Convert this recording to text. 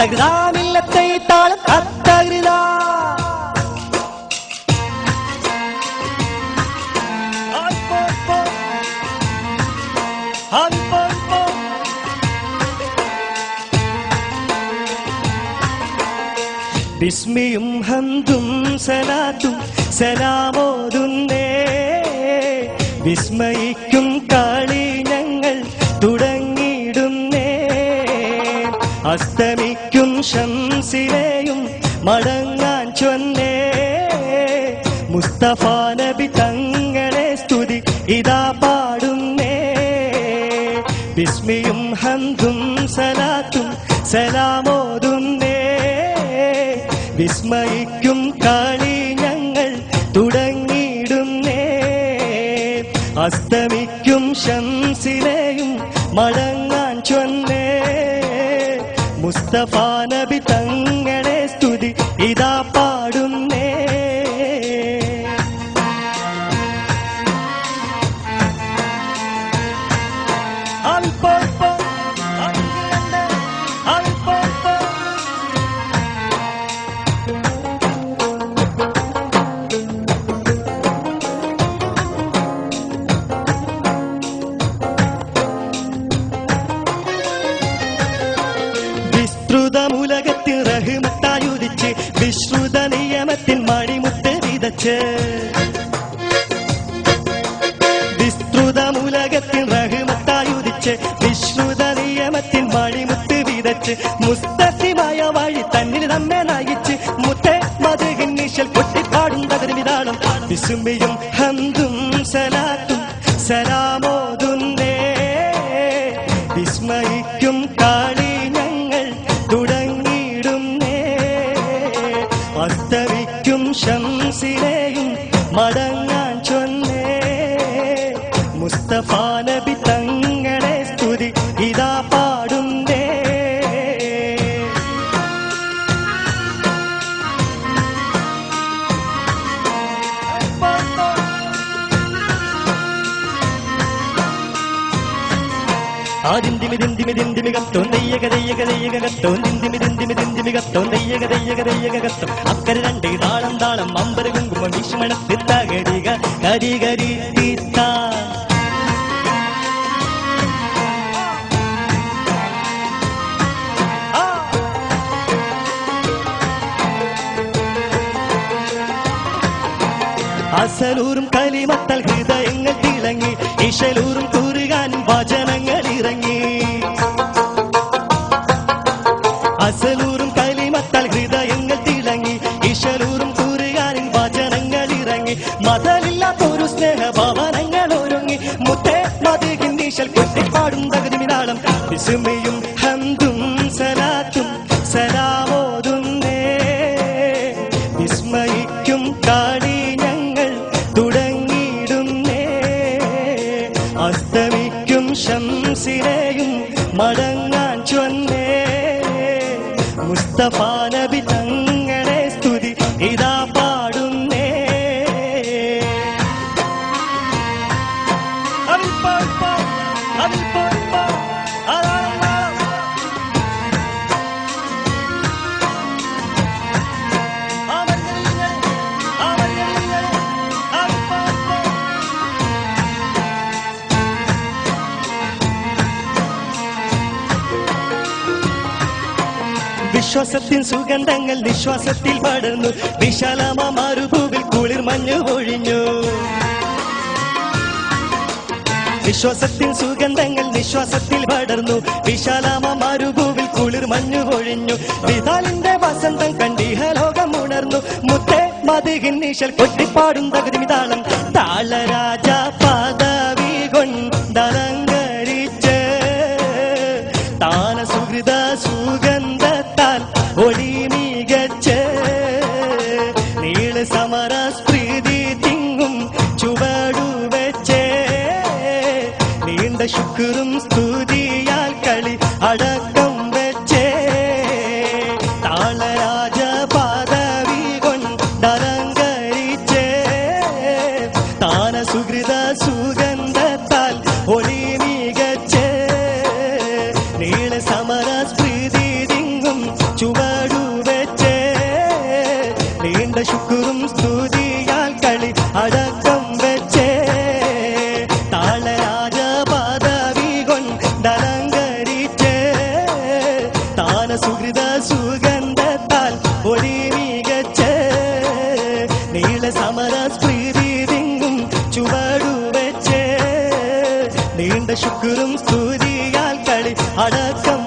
തകൃതാമില്ലത്തെ താളം തകൃതാ ബിസ്മിയും ഹംദും സലാത്തും സലാമോതുന്നേ വിസ്മയിക്കും കളി ഞങ്ങൾ തുടങ്ങിയിടുന്നേ അസ്തമിക്കും ശംസിനെയും മടങ്ങാൻ ചൊന്നേ മുസ്തഫ നബി തങ്ങളെ സ്തുതി ഇതാ പാടുന്നേ ബിസ്മിയും ഹംദും സലാത്തും സലാമോതുന്നേ വിസ്മയിക്കും കളി ഞങ്ങൾ തുടങ്ങിയിടുന്നേ അസ്തമിക്കും ശംസിനെയും മടങ്ങാൻ ചൊന്നേ മുസ്തഫ നബി തങ്ങളെ സ്തുതി ഇതാ പാടുന്നേ വിസ്തൃതമുലകത്തിൽ റഹ്മത്തായുദിച്ച് വിശ്രുത നിയമത്തിൻ മണിമുത്ത് വിതച്ച് വിസ്തൃതമുലകത്തിൽ റഹ്മത്തായുദിച്ച് വിശ്രുത നിയമത്തിൻ മണിമുത്ത് വിതച്ച് മുസ്തഖിമായ വഴി തന്നിൽ നമ്മെ നയിച്ച് മുത്തേ മദ്ഹിൻ നിശൽ പൊട്ടിപ്പാടും തകർമിതാളം വിസ്മിയും ഹംദും സലാത്തും സലാമോതുന്നേ വിസ്മയിക്കും കളി ഞങ്ങൾ തുടങ്ങിയിടുന്നേ അസ്തമിക്കും ശംസിനെയും മടങ്ങാൻ ചൊന്നേ മുസ്തഫ നബി തങ്ങളെ സ്തുതി ഇതാ പാടുന്നേ അക്കരെ രണ്ട് താളം താളം അമ്പര കുങ്കുമം വിഷ്മണത്തിത്ത കരിക കരി കരി തീത്ത അസലൂറും കലിമത്താൽ ഹൃദയങ്ങൾ തിളങ്ങി ഇശലൂറും കുറുകാനും വചനങ്ങൾ ഇറങ്ങി അസലൂറും കലിമത്താൽ ഹൃദയങ്ങൾ തിളങ്ങി ഇശലൂറും കുറുകാനും വചനങ്ങൾ ഇറങ്ങി മതലില്ലാത്തൊരു സ്നേഹഭവനങ്ങൾ ഒരുങ്ങി മുത്തേ മദ്ഹിൻ നിശൽ കൊട്ടിപ്പാടും തകർമിതാളം വിസ്മിയും ഹംദും സലാത്തും സലാമോതുന്നേ വിസ്മയിക്കും കളി ഞങ്ങൾ തുടങ്ങിയിടുന്നേ അസ്തമിക്കും ശംസിനെയും മടങ്ങാൻ ചൊന്നേ മുസ്തഫ നബി തങ്ങളെ സ്തുതി ഇതാ പാടുന്നേ വിശ്വാസത്തിൻ സുഗന്ധങ്ങൾ നിശ്വാസത്തിൽ പടർന്നു വിശാലമാ മരുഭൂവിൽ കുളിർ മഞ്ഞു പൊഴിഞ്ഞു വിശ്വാസത്തിൻ സുഗന്ധങ്ങൾ നിശ്വാസത്തിൽ പടർന്നു വിശാലമാ മരുഭൂവിൽ കുളിർ മഞ്ഞു പൊഴിഞ്ഞു വിതാലിന്റെ വസന്തം കണ്ടിഹലോകം ഉണർന്നു മുത്തേ മദ്ഹിൻ നിശൽ കൊട്ടിപ്പാടും തകർമിതാളം താളരാജ പദവി കൊണ്ടലങ്കരിച്ച് താന സുഹൃത സുഗന്ധത്താൽ ഒളി മികച്ച് നീള സമര സ്മൃതി തിങ്ങും ചുവടു വെച്ച് നീണ്ട ശുക്രും സ്തുതിയാൽ കളി അടക്കം വെച്ച് താളരാജ പദവി കൊണ്ടലങ്കരിച്ച് താന സുഹൃത സുഗന്ധത്താൽ ഒളി മികച്ച് നീള സമര സ്മൃതി തിങ്ങും സമാന സുഹൃത സുഗന്ധത്താൽ ഒഴി മികച്ച നീള സമര സ്മൃതിങ്ങും ചുവടുവെച്ച് നീണ്ട ശുക്രും സ്തുതിയാൽ കളി അടക്കം